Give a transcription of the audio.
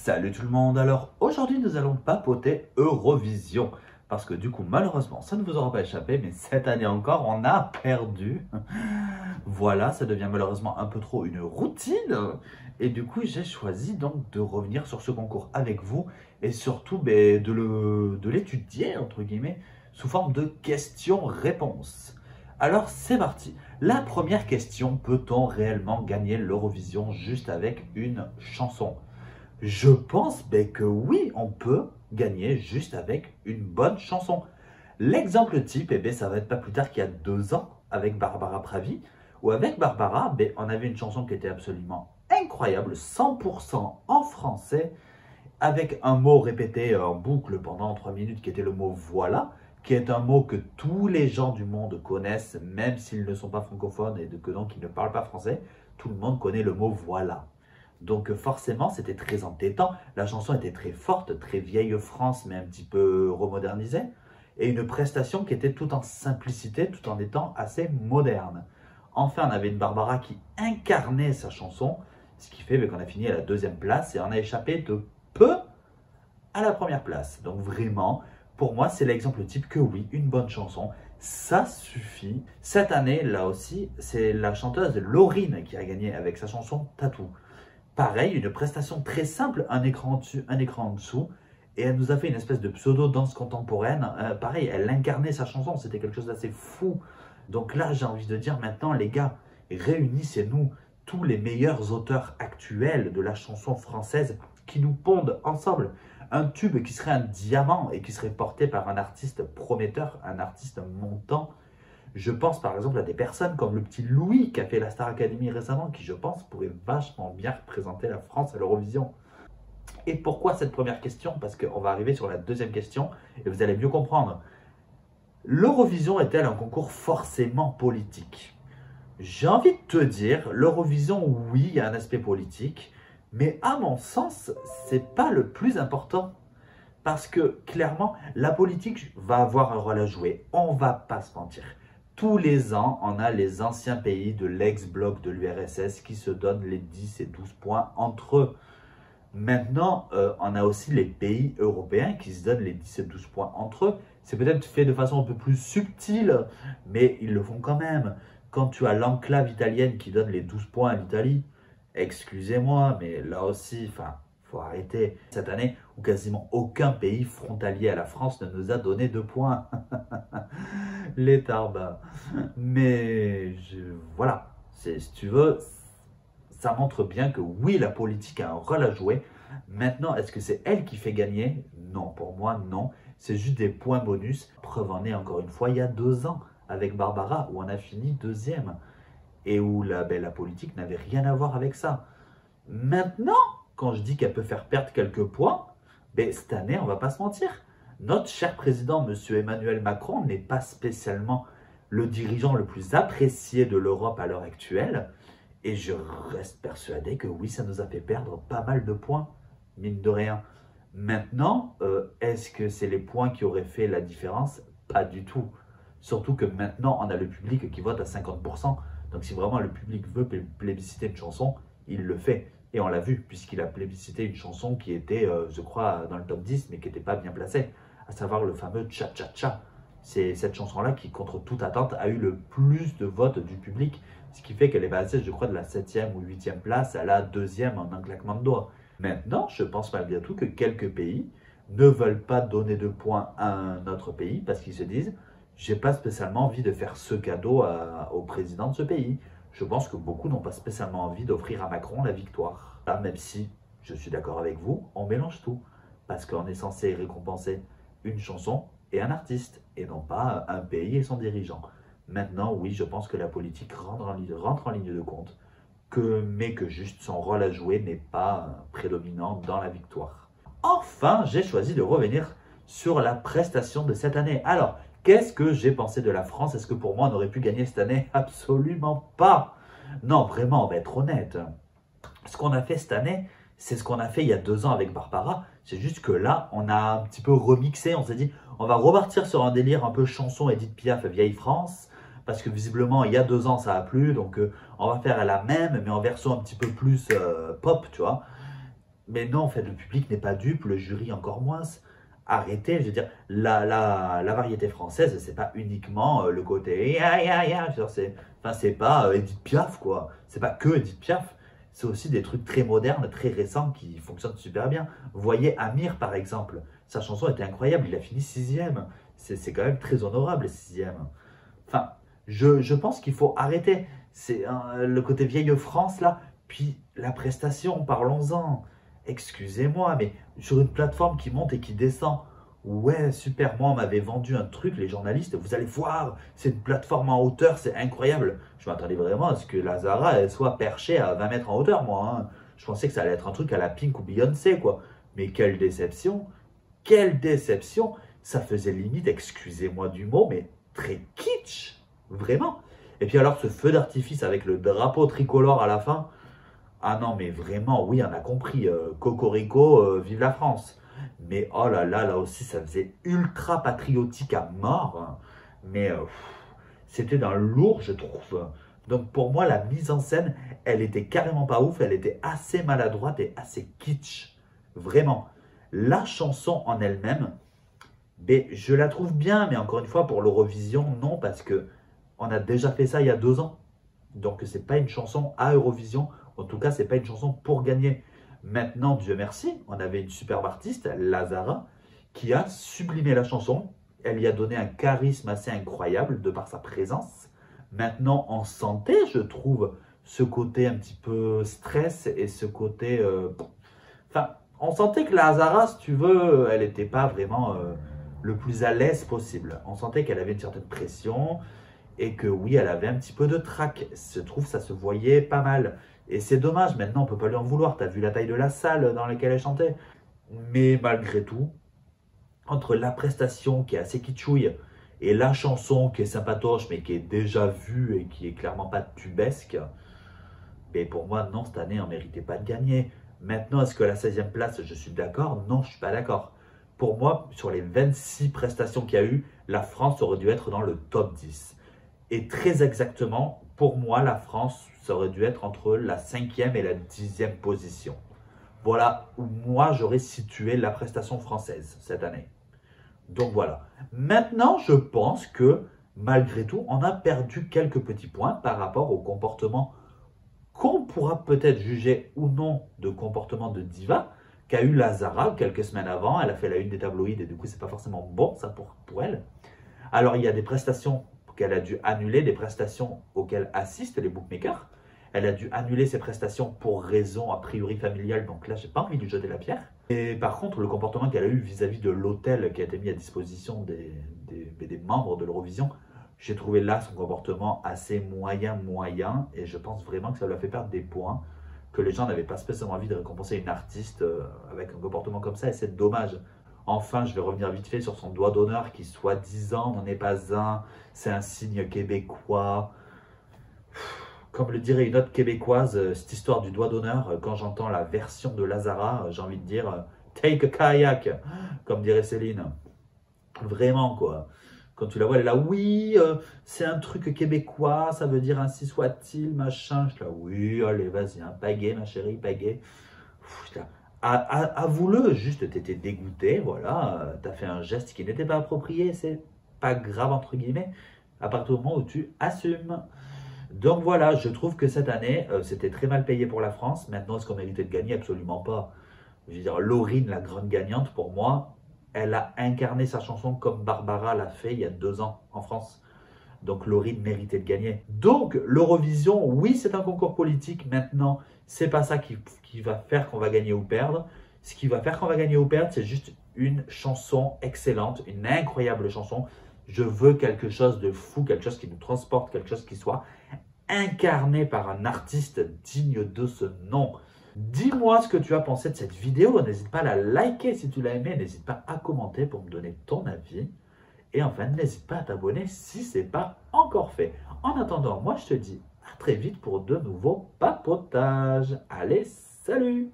Salut tout le monde, alors aujourd'hui nous allons papoter Eurovision parce que du coup malheureusement ça ne vous aura pas échappé mais cette année encore on a perdu. Voilà, ça devient malheureusement un peu trop une routine et du coup j'ai choisi donc de revenir sur ce concours avec vous et surtout de l'étudier entre guillemets sous forme de questions-réponses. Alors c'est parti. La première question, peut-on réellement gagner l'Eurovision juste avec une chanson? Je pense que oui, on peut gagner juste avec une bonne chanson. L'exemple type, ça va être pas plus tard qu'il y a 2 ans avec Barbara Pravi, où avec Barbara, on avait une chanson qui était absolument incroyable, 100% en français, avec un mot répété en boucle pendant 3 minutes qui était le mot voilà, qui est un mot que tous les gens du monde connaissent, même s'ils ne sont pas francophones et que donc ils ne parlent pas français, tout le monde connaît le mot voilà. Donc forcément, c'était très entêtant. La chanson était très forte, très vieille France, mais un petit peu remodernisée. Et une prestation qui était tout en simplicité, tout en étant assez moderne. Enfin, on avait une Barbara qui incarnait sa chanson, ce qui fait qu'on a fini à la 2e place et on a échappé de peu à la 1re place. Donc vraiment, pour moi, c'est l'exemple type que oui, une bonne chanson, ça suffit. Cette année, là aussi, c'est la chanteuse Lauryn qui a gagné avec sa chanson Tattoo. Pareil, une prestation très simple, un écran dessus, un écran en dessous. Et elle nous a fait une espèce de pseudo-danse contemporaine. Pareil, elle incarnait sa chanson, c'était quelque chose d'assez fou. Donc là, j'ai envie de dire maintenant, les gars, réunissez-nous tous les meilleurs auteurs actuels de la chanson française qui nous pondent ensemble un tube qui serait un diamant et qui serait porté par un artiste prometteur, un artiste montant. Je pense par exemple à des personnes comme le petit Louis qui a fait la Star Academy récemment, qui je pense pourrait vachement bien représenter la France à l'Eurovision. Et pourquoi cette première question? Parce qu'on va arriver sur la 2e question et vous allez mieux comprendre. L'Eurovision est-elle un concours forcément politique? J'ai envie de te dire, l'Eurovision, oui, il y a un aspect politique, mais à mon sens, c'est pas le plus important. Parce que clairement, la politique va avoir un rôle à jouer. On va pas se mentir. Tous les ans, on a les anciens pays de l'ex-bloc de l'URSS qui se donnent les 10 et 12 points entre eux. Maintenant, on a aussi les pays européens qui se donnent les 10 et 12 points entre eux. C'est peut-être fait de façon un peu plus subtile, mais ils le font quand même. Quand tu as l'enclave italienne qui donne les 12 points à l'Italie, excusez-moi, mais là aussi, faut arrêter. Cette année où quasiment aucun pays frontalier à la France ne nous a donné 2 points. Les tarbes. Mais voilà, si tu veux, ça montre bien que oui, la politique a un rôle à jouer. Maintenant, est-ce que c'est elle qui fait gagner? Non, pour moi, non. C'est juste des points bonus. Preuve en est, encore une fois, il y a 2 ans, avec Barbara, où on a fini 2e. Et où la politique n'avait rien à voir avec ça. Maintenant, quand je dis qu'elle peut faire perdre quelques points, cette année, on ne va pas se mentir. Notre cher président, M. Emmanuel Macron, n'est pas spécialement le dirigeant le plus apprécié de l'Europe à l'heure actuelle. Et je reste persuadé que oui, ça nous a fait perdre pas mal de points, mine de rien. Maintenant, est-ce que c'est les points qui auraient fait la différence? Pas du tout. Surtout que maintenant, on a le public qui vote à 50%. Donc si vraiment le public veut plébisciter une chanson, il le fait. Et on l'a vu, puisqu'il a plébiscité une chanson qui était, je crois, dans le top 10, mais qui n'était pas bien placée, à savoir le fameux Cha Cha Cha. C'est cette chanson-là qui, contre toute attente, a eu le plus de votes du public, ce qui fait qu'elle est passée, je crois, de la 7e ou 8e place à la 2e en un claquement de doigts. Maintenant, je pense malgré tout que quelques pays ne veulent pas donner de points à un autre pays parce qu'ils se disent « j'ai pas spécialement envie de faire ce cadeau au président de ce pays ». Je pense que beaucoup n'ont pas spécialement envie d'offrir à Macron la victoire. Là, même si, je suis d'accord avec vous, on mélange tout. Parce qu'on est censé récompenser une chanson et un artiste, et non pas un pays et son dirigeant. Maintenant, oui, je pense que la politique rentre en ligne de compte, mais que juste son rôle à jouer n'est pas prédominant dans la victoire. Enfin, j'ai choisi de revenir sur la prestation de cette année. Alors, qu'est-ce que j'ai pensé de la France? Est-ce que pour moi, on aurait pu gagner cette année? Absolument pas. Non, vraiment, on va être honnête. Ce qu'on a fait cette année, c'est ce qu'on a fait il y a 2 ans avec Barbara. C'est juste que là, on a un petit peu remixé. On s'est dit, on va repartir sur un délire un peu chanson Edith Piaf, vieille France. Parce que visiblement, il y a 2 ans, ça a plu. Donc, on va faire la même, mais en version un petit peu plus pop, tu vois. Mais non, en fait, le public n'est pas dupe, le jury encore moins. Arrêtez, je veux dire, la variété française, c'est pas uniquement le côté ya ya ya, je veux dire, c'est pas Edith Piaf, quoi. C'est pas que Edith Piaf, c'est aussi des trucs très modernes, très récents qui fonctionnent super bien. Vous voyez Amir, par exemple, sa chanson était incroyable, il a fini sixième. C'est quand même très honorable, sixième. Enfin, je pense qu'il faut arrêter. C'est le côté vieille France, là, puis la prestation, parlons-en. Excusez-moi, mais sur une plateforme qui monte et qui descend, ouais, super, moi on m'avait vendu un truc, les journalistes, vous allez voir, c'est une plateforme en hauteur, c'est incroyable. Je m'attendais vraiment à ce que la Zara, elle soit perchée à 20 mètres en hauteur, moi. Hein. Je pensais que ça allait être un truc à la Pink ou Beyoncé, quoi. Mais quelle déception, quelle déception. Ça faisait limite, excusez-moi du mot, mais très kitsch, vraiment. Et puis alors ce feu d'artifice avec le drapeau tricolore à la fin, ah non, mais vraiment, oui, on a compris. Cocorico, vive la France. Mais oh là aussi, ça faisait ultra patriotique à mort. Hein. Mais c'était dans le lourd, je trouve. Donc pour moi, la mise en scène, elle était carrément pas ouf. Elle était assez maladroite et assez kitsch. Vraiment. La chanson en elle-même, ben, je la trouve bien. Mais encore une fois, pour l'Eurovision, non, parce que on a déjà fait ça il y a 2 ans. Donc c'est pas une chanson à Eurovision. En tout cas, c'est pas une chanson pour gagner. Maintenant, Dieu merci, on avait une superbe artiste, Lazara, qui a sublimé la chanson. Elle y a donné un charisme assez incroyable de par sa présence. Maintenant, on sentait, je trouve, ce côté un petit peu stress et ce côté... Enfin, on sentait que Lazara, si tu veux, elle n'était pas vraiment le plus à l'aise possible. On sentait qu'elle avait une certaine pression et que oui, elle avait un petit peu de trac. Je trouve ça se voyait pas mal. Et c'est dommage, maintenant on peut pas lui en vouloir. Tu as vu la taille de la salle dans laquelle elle chantait. Mais malgré tout, entre la prestation qui est assez kitschouille et la chanson qui est sympatoche mais qui est déjà vue et qui est clairement pas tubesque, mais pour moi, non, cette année, on ne méritait pas de gagner. Maintenant, est-ce que la 16e place, je suis d'accord? Non, je ne suis pas d'accord. Pour moi, sur les 26 prestations qu'il y a eu, la France aurait dû être dans le top 10. Et très exactement, pour moi, la France, ça aurait dû être entre la 5e et la 10e position. Voilà où moi, j'aurais situé la prestation française cette année. Donc voilà. Maintenant, je pense que, malgré tout, on a perdu quelques petits points par rapport au comportement qu'on pourra peut-être juger ou non de comportement de diva qu'a eu Lazara quelques semaines avant. Elle a fait la une des tabloïds et du coup, c'est pas forcément bon ça pour elle. Alors, il y a des prestations qu'elle a dû annuler, des prestations auxquelles assistent les bookmakers. Elle a dû annuler ses prestations pour raison a priori familiale, donc là, j'ai pas envie de lui jeter la pierre. Et par contre, le comportement qu'elle a eu vis-à-vis de l'hôtel qui a été mis à disposition des membres de l'Eurovision, j'ai trouvé là son comportement assez moyen, et je pense vraiment que ça lui a fait perdre des points, que les gens n'avaient pas spécialement envie de récompenser une artiste avec un comportement comme ça, et c'est dommage. Enfin, je vais revenir vite fait sur son doigt d'honneur qui, soi-disant, n'en est pas un. C'est un signe québécois. Comme le dirait une autre québécoise, cette histoire du doigt d'honneur, quand j'entends la version de Lazara, j'ai envie de dire take a kayak, comme dirait Céline. Vraiment, quoi. Quand tu la vois, elle est là, oui, c'est un truc québécois, ça veut dire ainsi soit-il, machin. Je suis là, oui, allez, vas-y, hein, pagaie, ma chérie, pagaie. Avoue-le, juste t'étais dégoûté, voilà, t'as fait un geste qui n'était pas approprié, c'est pas grave entre guillemets, à partir du moment où tu assumes. Donc voilà, je trouve que cette année, c'était très mal payé pour la France. Maintenant, est-ce qu'on méritait de gagner? Absolument pas. Je veux dire, Lauryn, la grande gagnante, pour moi, elle a incarné sa chanson comme Barbara l'a fait il y a 2 ans en France. Donc Lauryn méritait de gagner. Donc l'Eurovision, oui, c'est un concours politique. Maintenant, c'est pas ça qui va faire qu'on va gagner ou perdre. Ce qui va faire qu'on va gagner ou perdre, c'est juste une chanson excellente, une incroyable chanson. Je veux quelque chose de fou, quelque chose qui nous transporte, quelque chose qui soit incarné par un artiste digne de ce nom. Dis-moi ce que tu as pensé de cette vidéo. N'hésite pas à la liker si tu l'as aimé. N'hésite pas à commenter pour me donner ton avis. Et enfin, n'hésite pas à t'abonner si ce n'est pas encore fait. En attendant, moi je te dis à très vite pour de nouveaux papotages. Allez, salut!